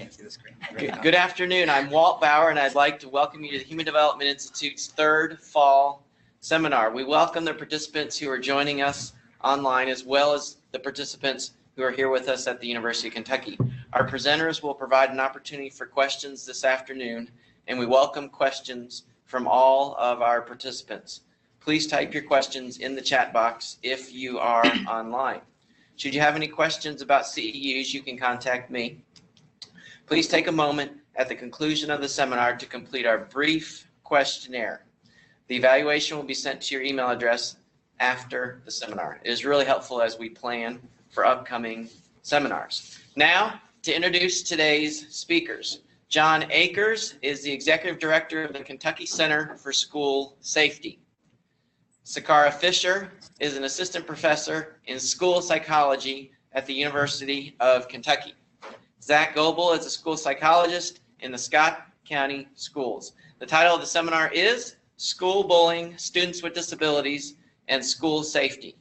can't see the screen. Good afternoon. I'm Walt Bauer, and I'd like to welcome you to the Human Development Institute's third fall seminar. We welcome the participants who are joining us online, as well as the participants who are here with us at the University of Kentucky. Our presenters will provide an opportunity for questions this afternoon, and we welcome questions from all of our participants. Please type your questions in the chat box if you are online. Should you have any questions about CEUs, you can contact me. Please take a moment at the conclusion of the seminar to complete our brief questionnaire. The evaluation will be sent to your email address after the seminar. It is really helpful as we plan for upcoming seminars. Now, to introduce today's speakers. John Akers is the Executive Director of the Kentucky Center for School Safety. Sakara Fisher is an Assistant Professor in School Psychology at the University of Kentucky. Zach Goebel is a school psychologist in the Scott County Schools. The title of the seminar is School Bullying, Students with Disabilities, and School Safety.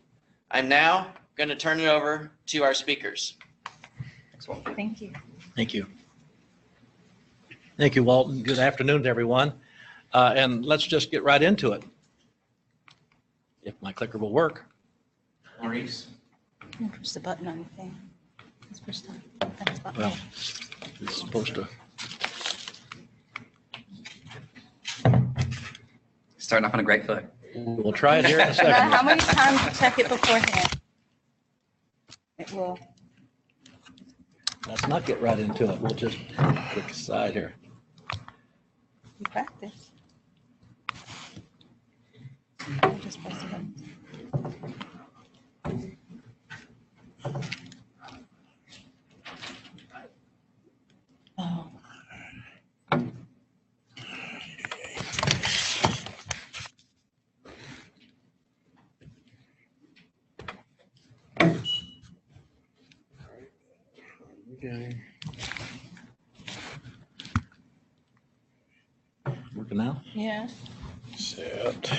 I'm now going to turn it over to our speakers. Thank you. Thank you. Thank you, Walton. Good afternoon to everyone. And let's just get right into it. If my clicker will work. Maurice. Push the button on the thing. Let's push the button. Well, it's supposed to. Starting off on a great foot. We'll try it here in a No matter how second. many times you check it beforehand, it will. Let's not get right into it. We'll just click aside here. You practice. Just press the button. Oh. Okay. Working now? Yeah. Set.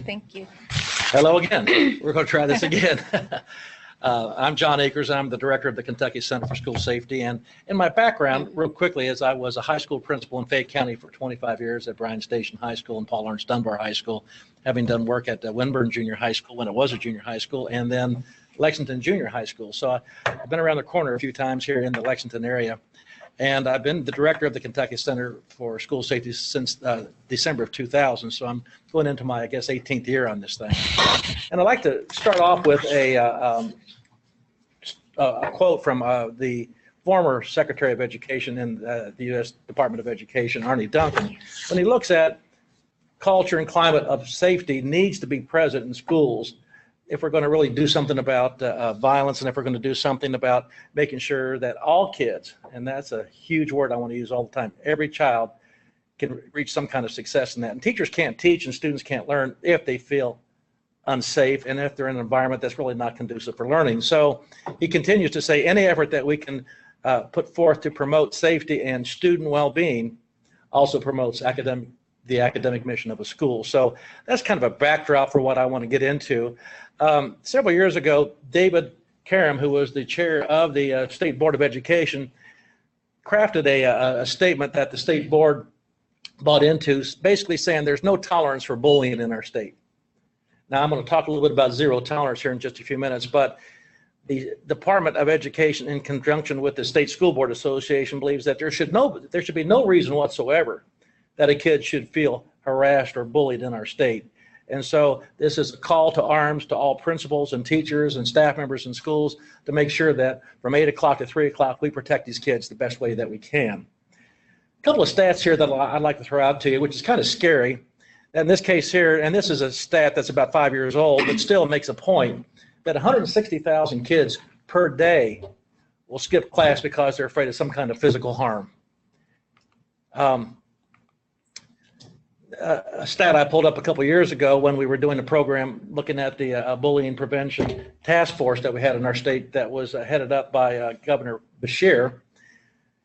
Thank you. Hello again. We're going to try this again. I'm John Akers. I'm the director of the Kentucky Center for School Safety. And in my background, real quickly, is I was a high school principal in Fayette County for 25 years at Bryan Station High School and Paul Lawrence Dunbar High School, having done work at Winburn Junior High School when it was a junior high school, and then Lexington Junior High School. So I've been around the corner a few times here in the Lexington area. And I've been the director of the Kentucky Center for School Safety since December of 2000. So I'm going into my, I guess, 18th year on this thing. And I'd like to start off with a quote from the former Secretary of Education in the U.S. Department of Education, Arne Duncan, when he looks at culture and climate of safety needs to be present in schools if we're going to really do something about violence, and if we're going to do something about making sure that all kids, and that's a huge word I want to use all the time, every child can reach some kind of success in that. And teachers can't teach and students can't learn if they feel unsafe and if they're in an environment that's really not conducive for learning. So he continues to say any effort that we can put forth to promote safety and student well-being also promotes the academic mission of a school. So that's kind of a backdrop for what I want to get into. Several years ago, David Karam, who was the chair of the State Board of Education, crafted a statement that the state board bought into, basically saying there's no tolerance for bullying in our state. Now, I'm going to talk a little bit about zero tolerance here in just a few minutes, but the Department of Education, in conjunction with the State School Board Association, believes that there should be no reason whatsoever that a kid should feel harassed or bullied in our state. And so this is a call to arms to all principals and teachers and staff members in schools to make sure that from 8 o'clock to 3 o'clock, we protect these kids the best way that we can. A couple of stats here that I'd like to throw out to you, which is kind of scary. In this case here, and this is a stat that's about 5 years old, but still makes a point, that 160,000 kids per day will skip class because they're afraid of some kind of physical harm. a stat I pulled up a couple years ago when we were doing a program looking at the bullying prevention task force that we had in our state that was headed up by Governor Beshear,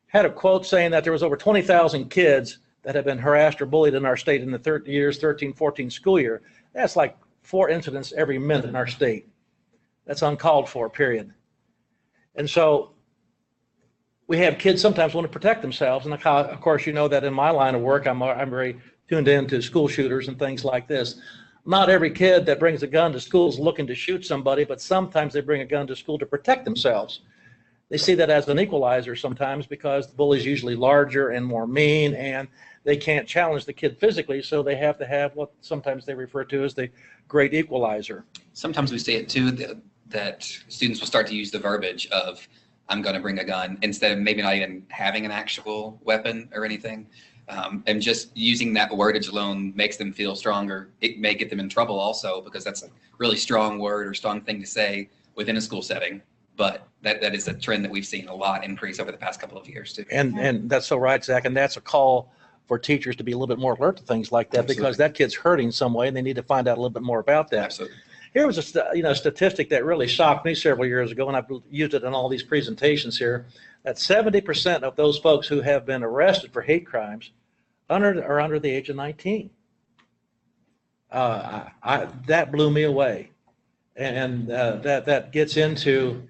had a quote saying that there was over 20,000 kids that have been harassed or bullied in our state in the 13-14 school year. That's like 4 incidents every minute in our state. That's uncalled for, period. And so we have kids sometimes want to protect themselves. And of course, you know that in my line of work, I'm very tuned into school shooters and things like this. Not every kid that brings a gun to school is looking to shoot somebody, but sometimes they bring a gun to school to protect themselves. They see that as an equalizer sometimes because the bully's usually larger and more mean, and they can't challenge the kid physically, so they have to have what sometimes they refer to as the Great Equalizer. Sometimes we see it too, that students will start to use the verbiage of, I'm going to bring a gun, instead of maybe not even having an actual weapon or anything. And just using that wordage alone makes them feel stronger. It may get them in trouble also because that's a really strong word or strong thing to say within a school setting. But that is a trend that we've seen a lot increase over the past couple of years too. And that's so right, Zach. And that's a call for teachers to be a little bit more alert to things like that. Absolutely. Because that kid's hurting some way and they need to find out a little bit more about that. Absolutely. Here was a statistic that really shocked me several years ago, and I've used it in all these presentations here, that 70% of those folks who have been arrested for hate crimes are under the age of 19. That blew me away. And that gets into,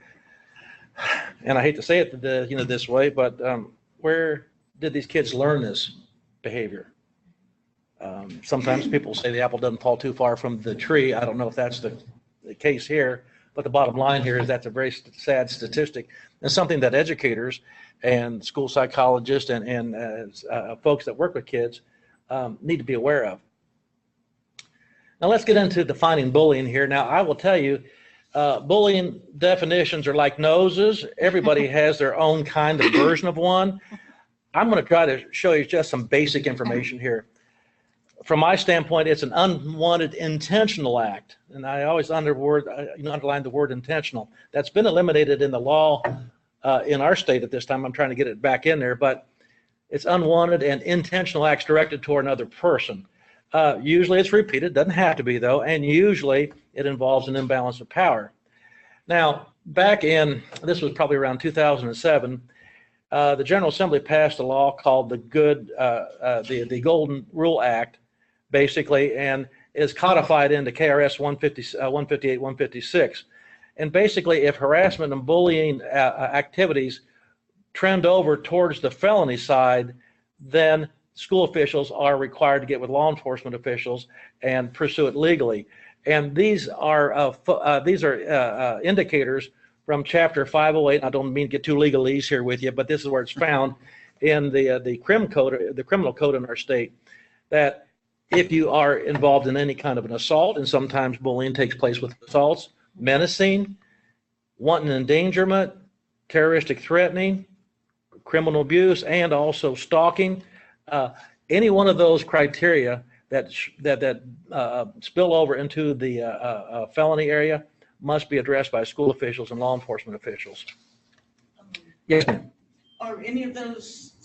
and I hate to say it this way, but where did these kids learn this behavior? Sometimes people say the apple doesn't fall too far from the tree. I don't know if that's the case here, but the bottom line here is that's a very sad statistic and something that educators and school psychologists and folks that work with kids need to be aware of. Now let's get into defining bullying here. Now I will tell you, bullying definitions are like noses. Everybody has their own kind of version of one. I'm going to try to show you just some basic information here. From my standpoint, it's an unwanted intentional act, and I always underline the word intentional. That's been eliminated in the law in our state at this time. I'm trying to get it back in there, but it's unwanted and intentional acts directed toward another person. Usually it's repeated, doesn't have to be though, and usually it involves an imbalance of power. Now, back in, this was probably around 2007, the General Assembly passed a law called the Golden Rule Act, basically, and is codified into KRS 158, 156. And basically, if harassment and bullying activities trend over towards the felony side, then school officials are required to get with law enforcement officials and pursue it legally. And these are indicators from Chapter 508. I don't mean to get too legalese here with you, but this is where it's found in the criminal code in our state, that if you are involved in any kind of an assault, and sometimes bullying takes place with assaults, menacing, wanton endangerment, terroristic threatening, criminal abuse, and also stalking, any one of those criteria that spill over into the felony area must be addressed by school officials and law enforcement officials. Yes, ma'am. Are any of those,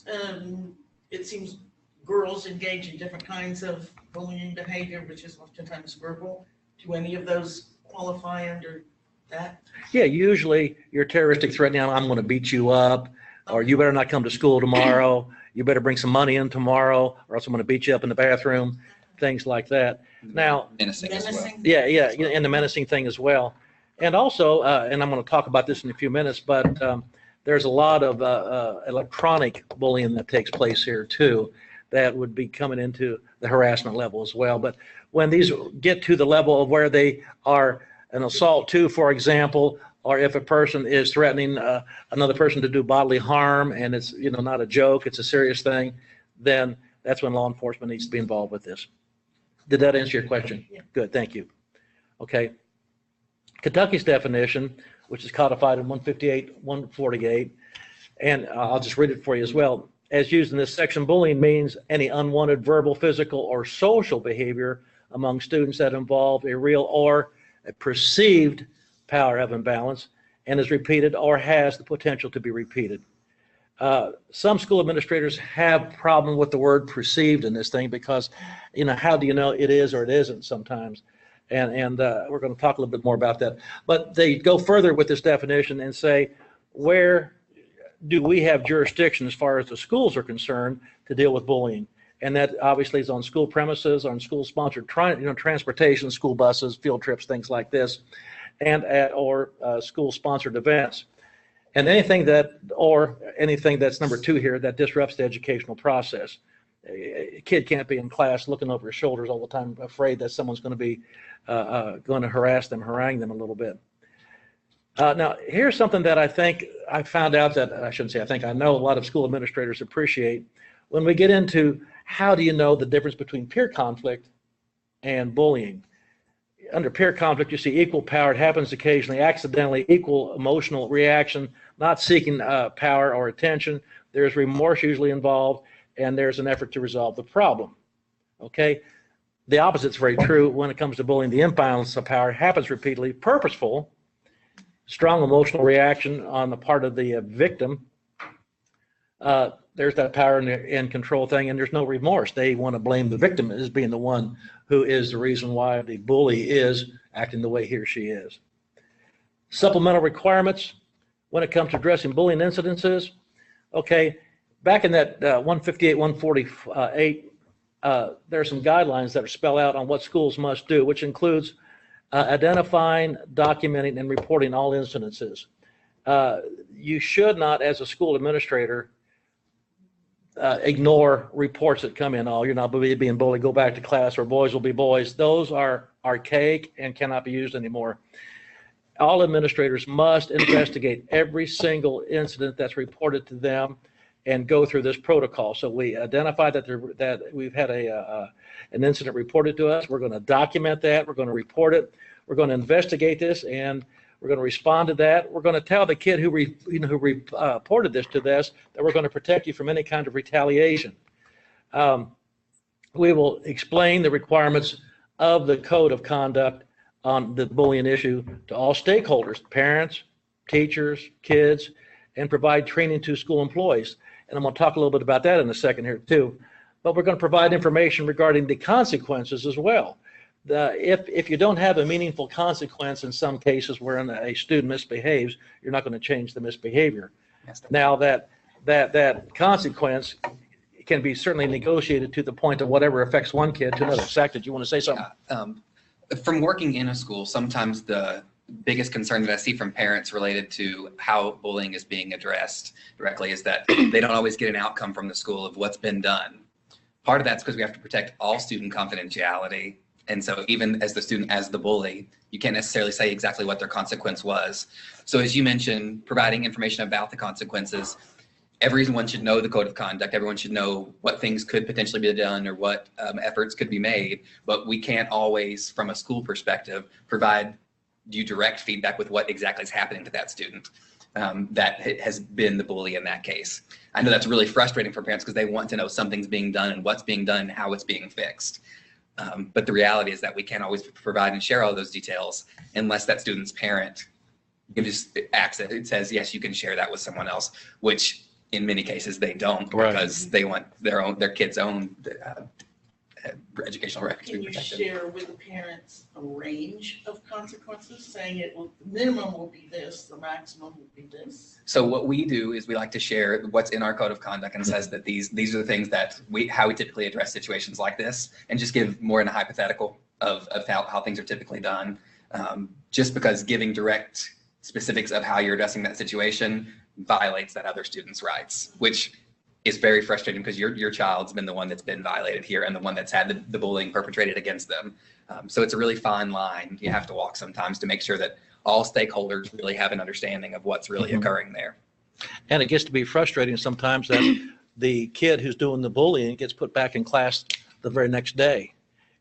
it seems girls engage in different kinds of bullying behavior, which is oftentimes verbal. Do any of those qualify under that? Yeah, usually your terroristic threatening, I'm going to beat you up, or you better not come to school tomorrow, you better bring some money in tomorrow, or else I'm going to beat you up in the bathroom, things like that. Now, menacing as well. Yeah, and the menacing thing as well. And also, and I'm going to talk about this in a few minutes, but there's a lot of electronic bullying that takes place here too, that would be coming into the harassment level as well. But when these get to the level of where they are an assault too, for example, or if a person is threatening another person to do bodily harm, and it's not a joke, it's a serious thing, then that's when law enforcement needs to be involved with this. Did that answer your question? Yeah. Good, thank you. Okay. Kentucky's definition, which is codified in 158, 148, and I'll just read it for you as well. As used in this section, bullying means any unwanted verbal, physical, or social behavior among students that involve a real or a perceived power of imbalance and is repeated or has the potential to be repeated. Some school administrators have problem with the word perceived in this thing because, how do you know it is or it isn't sometimes? And we're going to talk a little bit more about that. But they go further with this definition and say, where do we have jurisdiction as far as the schools are concerned to deal with bullying? And that obviously is on school premises, on school-sponsored transportation, school buses, field trips, things like this, and or school-sponsored events. And anything that's number 2 here that disrupts the educational process. A kid can't be in class looking over his shoulders all the time, afraid that someone's going to be going to harass them, harangue them a little bit. Now, here's something that I think I found out that I shouldn't say I think I know a lot of school administrators appreciate. When we get into how do you know the difference between peer conflict and bullying? Under peer conflict, you see equal power. It happens occasionally, accidentally, equal emotional reaction, not seeking power or attention. There's remorse usually involved, and there's an effort to resolve the problem. Okay? The opposite's very true when it comes to bullying. The imbalance of power happens repeatedly, purposeful, strong emotional reaction on the part of the victim. There's that power and control thing, and there's no remorse. They want to blame the victim as being the one who is the reason why the bully is acting the way he or she is. Supplemental requirements when it comes to addressing bullying incidences. Okay, back in that 158, 148, there are some guidelines that are spelled out on what schools must do, which includes identifying, documenting, and reporting all incidences. You should not, as a school administrator, ignore reports that come in. Oh, you're not being bullied, go back to class, or boys will be boys. Those are archaic and cannot be used anymore. All administrators must investigate every single incident that's reported to them and go through this protocol. So we identify that we've had an incident reported to us. We're going to document that. We're going to report it. We're going to investigate this, and we're going to respond to that. We're going to tell the kid who reported this to us that we're going to protect you from any kind of retaliation. We will explain the requirements of the code of conduct on the bullying issue to all stakeholders, parents, teachers, kids, and provide training to school employees. And I'm going to talk a little bit about that in a second here too. But we're going to provide information regarding the consequences as well. If you don't have a meaningful consequence in some cases wherein a student misbehaves, you're not going to change the misbehavior. Yes. Now that consequence can be certainly negotiated to the point of whatever affects one kid to another. Zach, did you want to say something? From working in a school, sometimes the biggest concern that I see from parents related to how bullying is being addressed directly is that they don't always get an outcome from the school of what's been done. Part of that's because we have to protect all student confidentiality. And so even as the student, as the bully, you can't necessarily say exactly what their consequence was. So as you mentioned, providing information about the consequences, everyone should know the code of conduct. Everyone should know what things could potentially be done or what efforts could be made. But we can't always, from a school perspective, provide you direct feedback with what exactly is happening to that student that has been the bully in that case. I know that's really frustrating for parents because they want to know something's being done and what's being done and how it's being fixed. But the reality is that we can't always provide and share all those details unless that student's parent gives access. It says, yes, you can share that with someone else, which in many cases they don't, because they want their kid's own educational records to Can be you protected. share with the parents a range of consequences, saying the minimum will be this, the maximum will be this? So what we do is we like to share what's in our code of conduct and says that these are the things that how we typically address situations like this, and just give more in a hypothetical of how things are typically done. Just because giving direct specifics of how you're addressing that situation violates that other student's rights, which is very frustrating because your child's been the one that's been violated here and the one that's had the bullying perpetrated against them. So it's a really fine line you have to walk sometimes to make sure that all stakeholders really have an understanding of what's really occurring there. And it gets to be frustrating sometimes that the kid who's doing the bullying gets put back in class the very next day,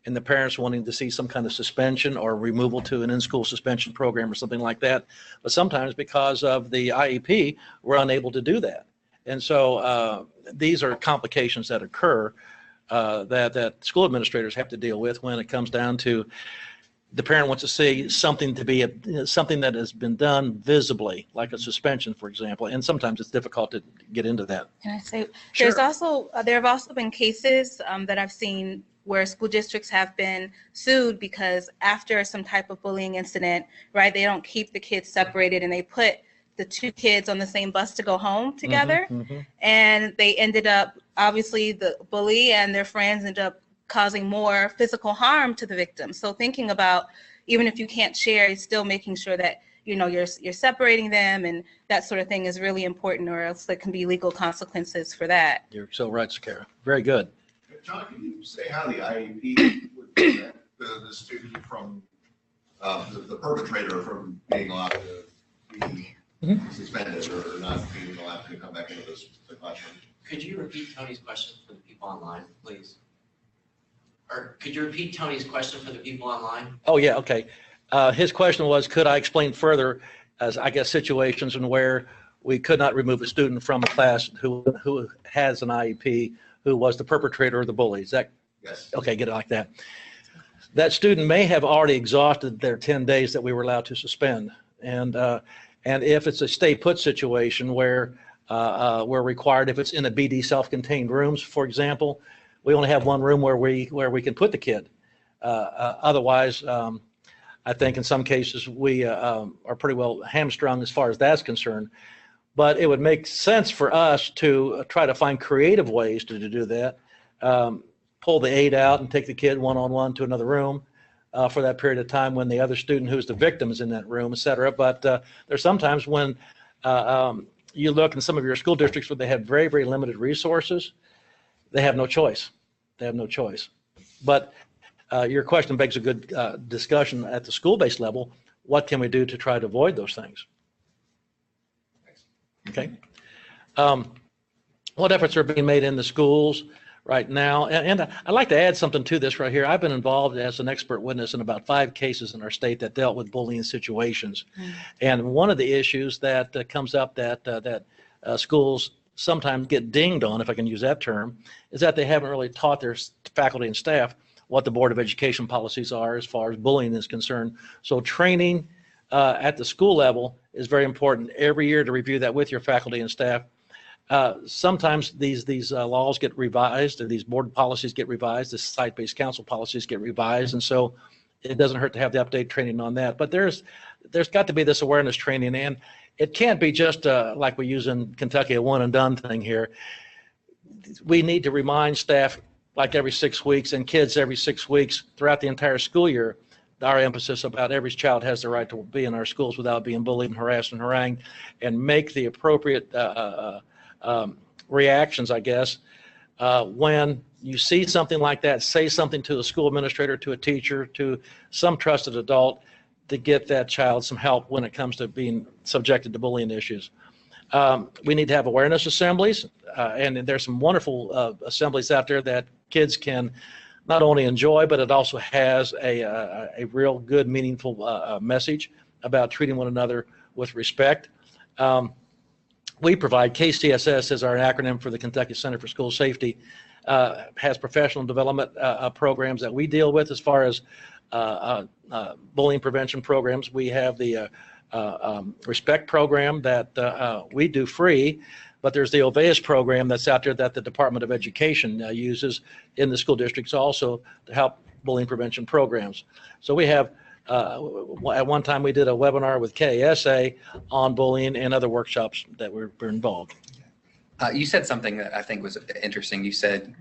and the parents wanting to see some kind of suspension or removal to an in-school suspension program or something like that. But sometimes because of the IEP, we're unable to do that. And so these are complications that occur that school administrators have to deal with when it comes down to the parent wants to see something to be something that has been done visibly, like a suspension, for example. And sometimes it's difficult to get into that. Can I say, Sure. there have also been cases that I've seen where school districts have been sued because after some type of bullying incident, right, they don't keep the kids separated and they put the two kids on the same bus to go home together. And they ended up, obviously the bully and their friends ended up causing more physical harm to the victim. So thinking about, even if you can't share, still making sure that you're separating them, and that sort of thing is really important, or else there can be legal consequences for that. You're so right, Sakara. Very good. John, can you say how the IEP would prevent the student from, the perpetrator from being allowed to be suspended or not being allowed to come back into the classroom? Could you repeat Tony's question for the people online, please? Or could you repeat Tony's question for the people online? Oh, yeah, okay. His question was, could I explain further, as I guess, situations in where we could not remove a student from a class who has an IEP, who was the perpetrator of the bully. Is that? Yes. Okay, get it like that. That student may have already exhausted their 10 days that we were allowed to suspend. And if it's a stay put situation where we're required, if it's in a BD self-contained rooms, for example, we only have one room where we can put the kid. Otherwise, I think in some cases we are pretty well hamstrung as far as that's concerned. But it would make sense for us to try to find creative ways to do that. Pull the aide out and take the kid one-on-one to another room for that period of time when the other student who's the victim is in that room, et cetera. But there's sometimes when you look in some of your school districts where they have very, very limited resources, they have no choice. They have no choice. But your question begs a good discussion at the school-based level. What can we do to try to avoid those things? Okay. What efforts are being made in the schools right now? And I'd like to add something to this right here. I've been involved as an expert witness in about 5 cases in our state that dealt with bullying situations. And one of the issues that comes up that schools sometimes get dinged on, if I can use that term, is that they haven't really taught their faculty and staff what the Board of Education policies are as far as bullying is concerned. So training at the school level is very important every year to review that with your faculty and staff. Sometimes these laws get revised, or these board policies get revised, the site-based council policies get revised, and so it doesn't hurt to have the update training on that. But there's got to be this awareness training, and it can't be just like we use in Kentucky, a one and done thing here. We need to remind staff like every 6 weeks and kids every 6 weeks throughout the entire school year. Our emphasis about every child has the right to be in our schools without being bullied and harassed and harangued, and make the appropriate reactions, I guess. When you see something like that, say something to a school administrator, to a teacher, to some trusted adult to get that child some help when it comes to being subjected to bullying issues. We need to have awareness assemblies, and there's some wonderful assemblies out there that kids can not only enjoy, but it also has a real good, meaningful message about treating one another with respect. We provide, KCSS is our acronym for the Kentucky Center for School Safety, has professional development programs that we deal with as far as bullying prevention programs. We have the RESPECT program that we do free, but there's the OVEUS program that's out there that the Department of Education uses in the school districts also to help bullying prevention programs. So we have, at one time we did a webinar with KSA on bullying and other workshops that were involved. You said something that I think was interesting. You said,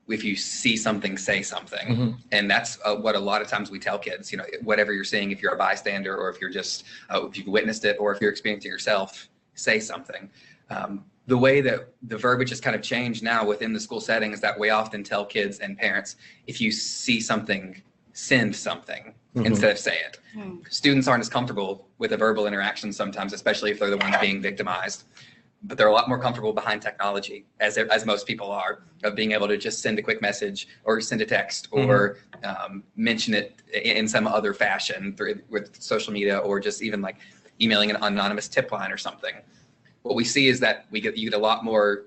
if you see something, say something. And that's what a lot of times we tell kids, whatever you're seeing, if you're a bystander or if you're just, if you've witnessed it or if you're experiencing it yourself, say something. The way that the verbiage has kind of changed now within the school setting is that we often tell kids and parents, if you see something, send something instead of say it. Students aren't as comfortable with a verbal interaction sometimes, especially if they're the ones being victimized. But they're a lot more comfortable behind technology, as most people are, of being able to just send a quick message or send a text or mention it in some other fashion with social media, or just even like emailing an anonymous tip line or something. What we see is that you get a lot more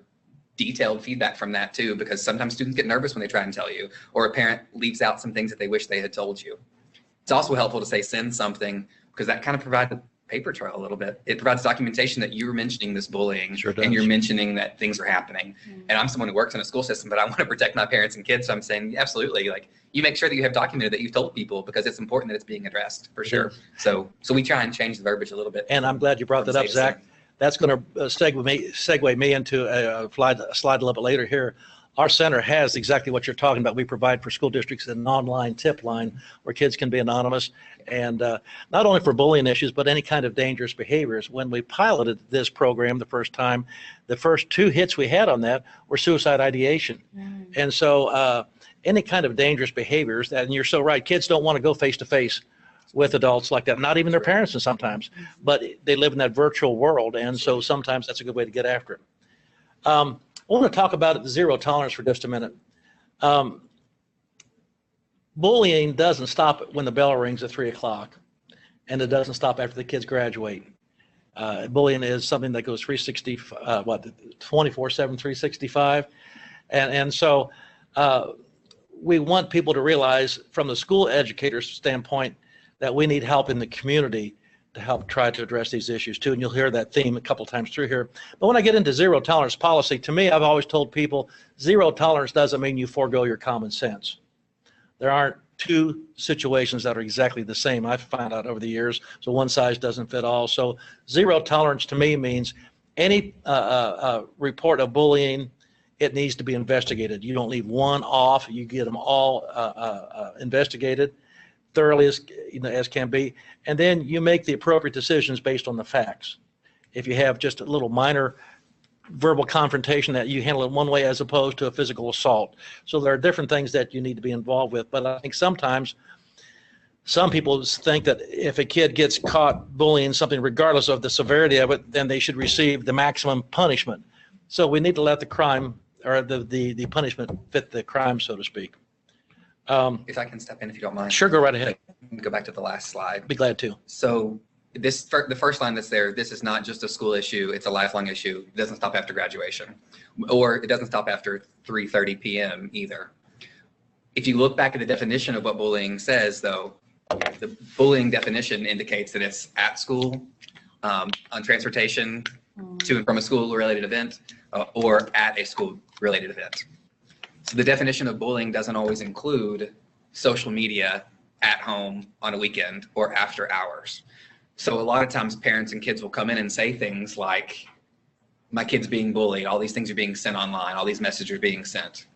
detailed feedback from that too, because sometimes students get nervous when they try and tell you, or a parent leaves out some things that they wish they had told you. It's also helpful to say send something, because that kind of provides a paper trail a little bit. It provides documentation that you're mentioning this bullying, Sure does. and you're mentioning that things are happening. And I'm someone who works in a school system, but I want to protect my parents and kids. So I'm saying, absolutely, like, you make sure that you have documented that you've told people, because it's important that it's being addressed for sure. So we try and change the verbiage a little bit. And I'm glad you brought that up, Zach. That's going to segue me into a slide a little bit later here. Our center has exactly what you're talking about. We provide for school districts an online tip line where kids can be anonymous, and not only for bullying issues, but any kind of dangerous behaviors. When we piloted this program the first time, the first 2 hits we had on that were suicide ideation. And so any kind of dangerous behaviors, and you're so right, kids don't want to go face to face with adults like that, not even their parents and sometimes, but they live in that virtual world, and so sometimes that's a good way to get after it. I want to talk about zero tolerance for just a minute. Bullying doesn't stop when the bell rings at 3 o'clock, and it doesn't stop after the kids graduate. Bullying is something that goes 24/7, 365, and so we want people to realize, from the school educator's standpoint, that we need help in the community to help try to address these issues too. And you'll hear that theme a couple times through here. But when I get into zero tolerance policy, to me, I've always told people, zero tolerance doesn't mean you forego your common sense. There aren't 2 situations that are exactly the same, I've found out over the years, so one size doesn't fit all. So zero tolerance to me means any report of bullying, it needs to be investigated. You don't leave one off, you get them all investigated thoroughly as can be, and then you make the appropriate decisions based on the facts. If you have just a little minor verbal confrontation, that you handle it one way as opposed to a physical assault. So there are different things that you need to be involved with, but I think sometimes some people think that if a kid gets caught bullying something, regardless of the severity of it, then they should receive the maximum punishment. So we need to let the crime, or the punishment, fit the crime, so to speak. If I can step in, if you don't mind. Sure, go right ahead. Go back to the last slide. Be glad to. So the first line that's there, this is not just a school issue, it's a lifelong issue. It doesn't stop after graduation, or it doesn't stop after 3:30 p.m. either. If you look back at the definition of what bullying says, though, the bullying definition indicates that it's at school, on transportation, to and from a school-related event, or at a school-related event. So the definition of bullying doesn't always include social media, at home, on a weekend, or after hours. So a lot of times parents and kids will come in and say things like, my kid's being bullied, all these things are being sent online, all these messages are being sent.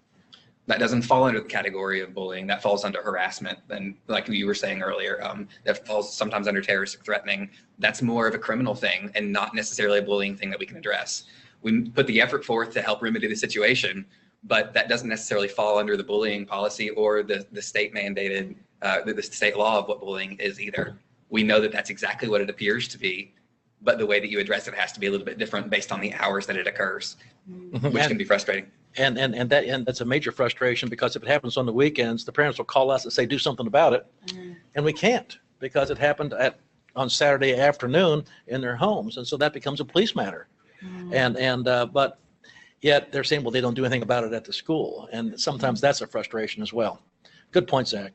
That doesn't fall under the category of bullying. That falls under harassment. And like you were saying earlier, that falls sometimes under terroristic threatening. That's more of a criminal thing and not necessarily a bullying thing that we can address. We put the effort forth to help remedy the situation, but that doesn't necessarily fall under the bullying policy or the state mandated, the state law of what bullying is either. We know that that's exactly what it appears to be, but the way that you address it has to be a little bit different based on the hours that it occurs, which can be frustrating. And that's a major frustration, because if it happens on the weekends, the parents will call us and say, do something about it. And we can't, because it happened on Saturday afternoon in their homes. And so that becomes a police matter. But yet they're saying, well, they don't do anything about it at the school. And sometimes that's a frustration as well. Good point, Zach.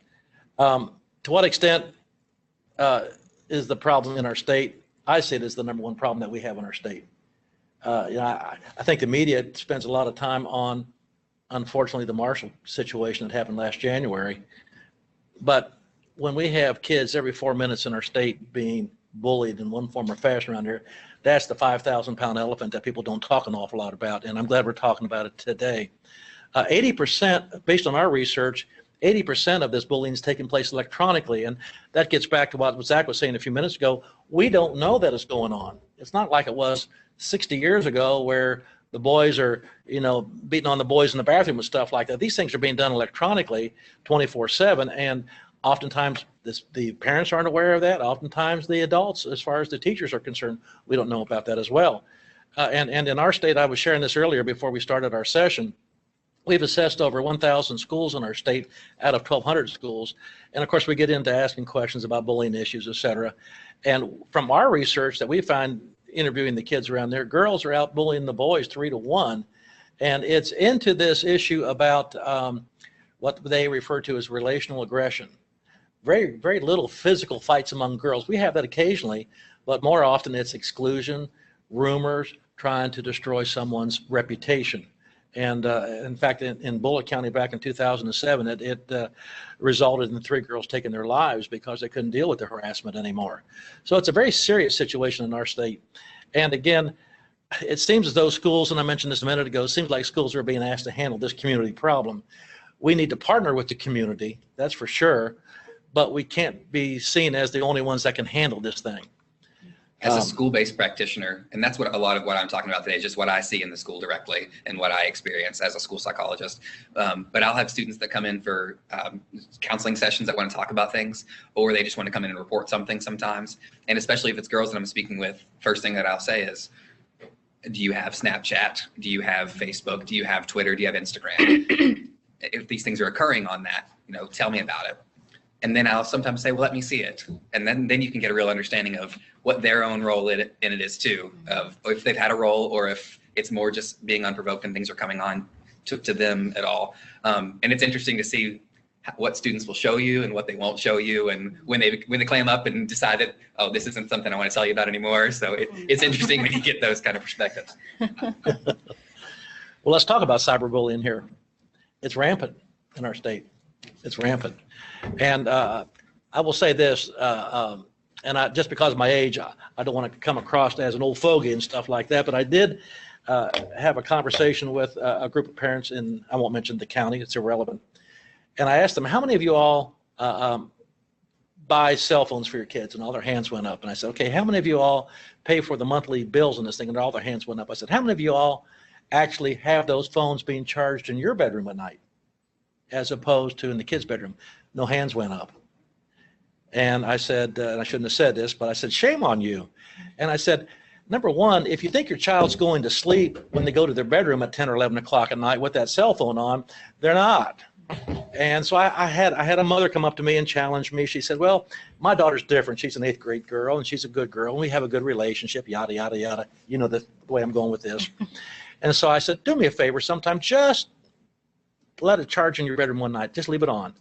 To what extent is the problem in our state? I say it is the #1 problem that we have in our state. I think the media spends a lot of time on, unfortunately, the Marshall situation that happened last January. But when we have kids every 4 minutes in our state being bullied in one form or fashion around here, that's the 5,000-pound elephant that people don't talk an awful lot about. And I'm glad we're talking about it today. 80%, based on our research, 80% of this bullying is taking place electronically. And that gets back to what Zach was saying a few minutes ago. We don't know that it's going on. It's not like it was 60 years ago where the boys are, beating on the boys in the bathroom and stuff like that. These things are being done electronically 24/7. And oftentimes the parents aren't aware of that. Oftentimes the adults, as far as the teachers are concerned, we don't know about that as well. And in our state, I was sharing this earlier before we started our session, we've assessed over 1,000 schools in our state out of 1,200 schools. And of course, we get into asking questions about bullying issues, et cetera. And from our research that we find interviewing the kids around there, girls are out bullying the boys 3 to 1. And it's into this issue about what they refer to as relational aggression. Very, very little physical fights among girls. We have that occasionally, but more often it's exclusion, rumors, trying to destroy someone's reputation. And in fact, in Bullitt County back in 2007, it resulted in 3 girls taking their lives because they couldn't deal with the harassment anymore. So it's a very serious situation in our state. And again, it seems as though schools, and I mentioned this a minute ago, it seems like schools are being asked to handle this community problem. We need to partner with the community, that's for sure, but we can't be seen as the only ones that can handle this thing. As a school-based practitioner, and that's what a lot of what I'm talking about today is just what I see in the school directly and what I experience as a school psychologist. But I'll have students that come in for counseling sessions that want to talk about things, or they just want to come in and report something sometimes. And especially if it's girls that I'm speaking with, first thing that I'll say is, do you have Snapchat? Do you have Facebook? Do you have Twitter? Do you have Instagram? If these things are occurring on that, tell me about it. And then I'll sometimes say, well, let me see it. And then you can get a real understanding of what their own role in it is too, of if they've had a role or if it's more just being unprovoked and things are coming on to them at all. And it's interesting to see what students will show you and what they won't show you, and when they clam up and decide that, oh, this isn't something I want to tell you about anymore. So it's interesting when you get those kind of perspectives. Well, let's talk about cyberbullying here. It's rampant in our state. It's rampant. And I will say this, and just because of my age, I don't want to come across as an old fogey and stuff like that, but I did have a conversation with a group of parents in, I won't mention the county, it's irrelevant. And I asked them, how many of you all buy cell phones for your kids? And all their hands went up. And I said, okay, how many of you all pay for the monthly bills in this thing? And all their hands went up. I said, how many of you all actually have those phones being charged in your bedroom at night as opposed to in the kids' bedroom? No hands went up. And I said, and I shouldn't have said this, but I said, shame on you. And I said, number one, if you think your child's going to sleep when they go to their bedroom at 10 or 11 o'clock at night with that cell phone on, they're not. And so I had a mother come up to me and challenge me. She said, well, my daughter's different. She's an 8th grade girl and she's a good girl and we have a good relationship, yada, yada, yada. You know the way I'm going with this. And so I said, do me a favor sometime, just let it charge in your bedroom one night. Just leave it on.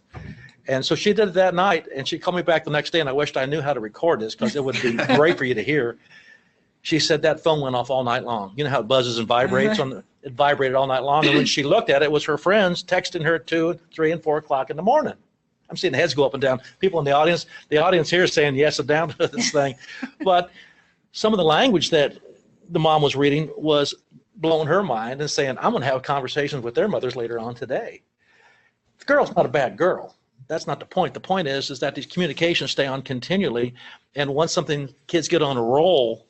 And so she did it that night, and she called me back the next day, and I wished I knew how to record this because it would be great for you to hear. She said that phone went off all night long. You know how it buzzes and vibrates? It vibrated all night long, and when she looked at it, it was her friends texting her at 2, 3, and 4 o'clock in the morning. I'm seeing the heads go up and down. People in the audience here is saying yes and down to this thing. But some of the language that the mom was reading was blowing her mind and saying, I'm going to have conversations with their mothers later on today. The girl's not a bad girl. That's not the point. The point is that these communications stay on continually, and once kids get on a roll,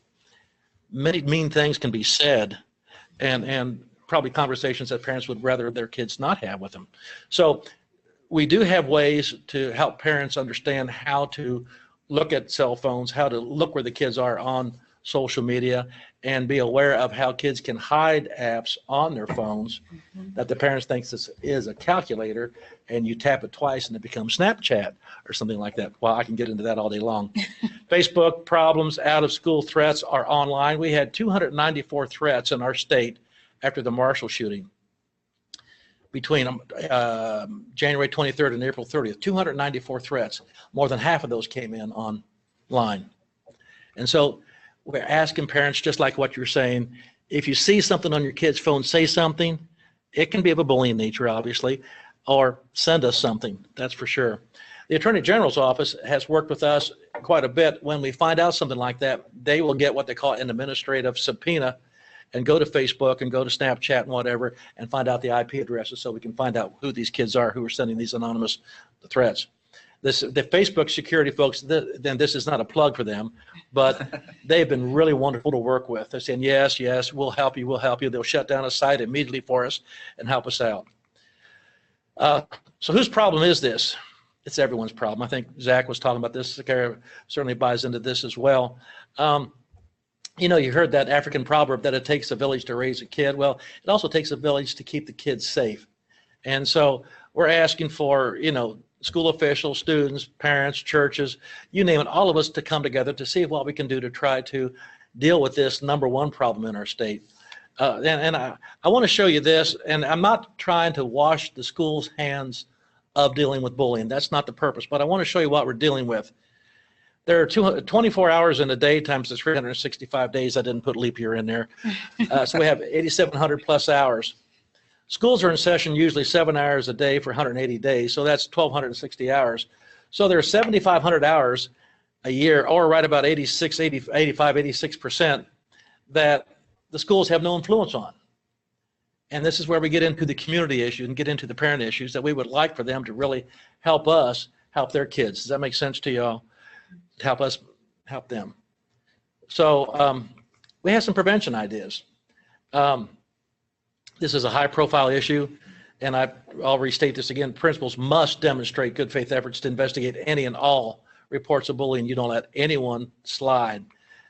many mean things can be said, and probably conversations that parents would rather their kids not have with them. So we do have ways to help parents understand how to look at cell phones, how to look where the kids are on social media, and be aware of how kids can hide apps on their phones that the parents think this is a calculator, and you tap it twice and it becomes Snapchat or something like that. Well, I can get into that all day long. Facebook problems, out of school threats are online. We had 294 threats in our state after the Marshall shooting between January 23rd and April 30th. 294 threats. More than half of those came in online. And so we're asking parents, just like what you're saying, if you see something on your kid's phone, say something. It can be of a bullying nature, obviously, or send us something, that's for sure. The Attorney General's office has worked with us quite a bit. When we find out something like that, they will get what they call an administrative subpoena and go to Facebook and go to Snapchat and whatever and find out the IP addresses so we can find out who these kids are who are sending these anonymous threats. The Facebook security folks, then this is not a plug for them, but they've been really wonderful to work with. They're saying, yes, yes, we'll help you, we'll help you. They'll shut down a site immediately for us and help us out. So whose problem is this? It's everyone's problem. I think Zach was talking about this. Sakara certainly buys into this as well. You know, you heard that African proverb that it takes a village to raise a kid. Well, it also takes a village to keep the kids safe. And so we're asking for, you know, school officials, students, parents, churches, you name it, all of us to come together to see what we can do to try to deal with this #1 problem in our state. And I want to show you this, and I'm not trying to wash the school's hands of dealing with bullying. That's not the purpose, but I want to show you what we're dealing with. There are 24 hours in a day times the 365 days. I didn't put leap year in there. So we have 8,700 plus hours. Schools are in session usually 7 hours a day for 180 days, so that's 1,260 hours. So there are 7,500 hours a year, or right about 86% that the schools have no influence on. And this is where we get into the community issue and get into the parent issues that we would like for them to really help us help their kids. Does that make sense to y'all? Help us help them. So we have some prevention ideas. This is a high profile issue, and I'll restate this again. Principals must demonstrate good faith efforts to investigate any and all reports of bullying. You don't let anyone slide.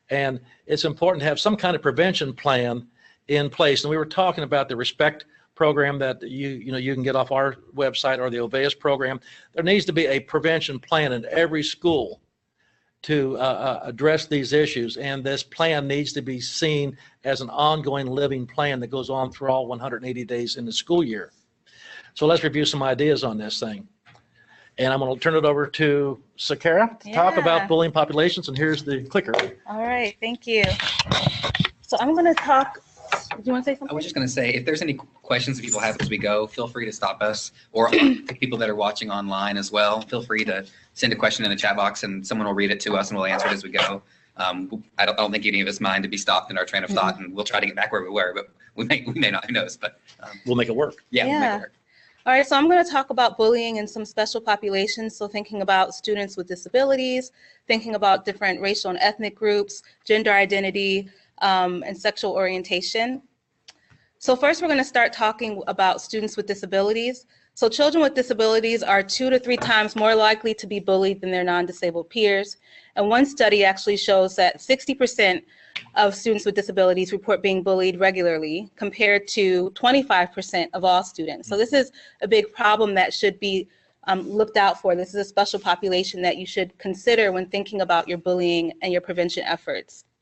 And it's important to have some kind of prevention plan in place. And we were talking about the RESPECT program that you can get off our website, or the OVEAS program. There needs to be a prevention plan in every school to address these issues, and this plan needs to be seen as an ongoing living plan that goes on through all 180 days in the school year. So let's review some ideas on this thing. And I'm going to turn it over to Sakara to talk about bullying populations, and here's the clicker. All right, thank you. So I'm going to talk. Do you want to say something? I was just going to say, if there's any questions that people have as we go, feel free to stop us, or people that are watching online as well, feel free to send a question in the chat box and someone will read it to us and we'll answer it as we go. I don't think any of us mind to be stopped in our train of thought, and we'll try to get back where we were, but we may not, who knows, but we'll make it work. Yeah, we'll make it work. All right, so I'm going to talk about bullying in some special populations. So thinking about students with disabilities, thinking about different racial and ethnic groups, gender identity, and sexual orientation. So first, we're going to start talking about students with disabilities. So children with disabilities are 2 to 3 times more likely to be bullied than their non-disabled peers. And one study actually shows that 60% of students with disabilities report being bullied regularly, compared to 25% of all students. So this is a big problem that should be looked out for. This is a special population that you should consider when thinking about your bullying and your prevention efforts.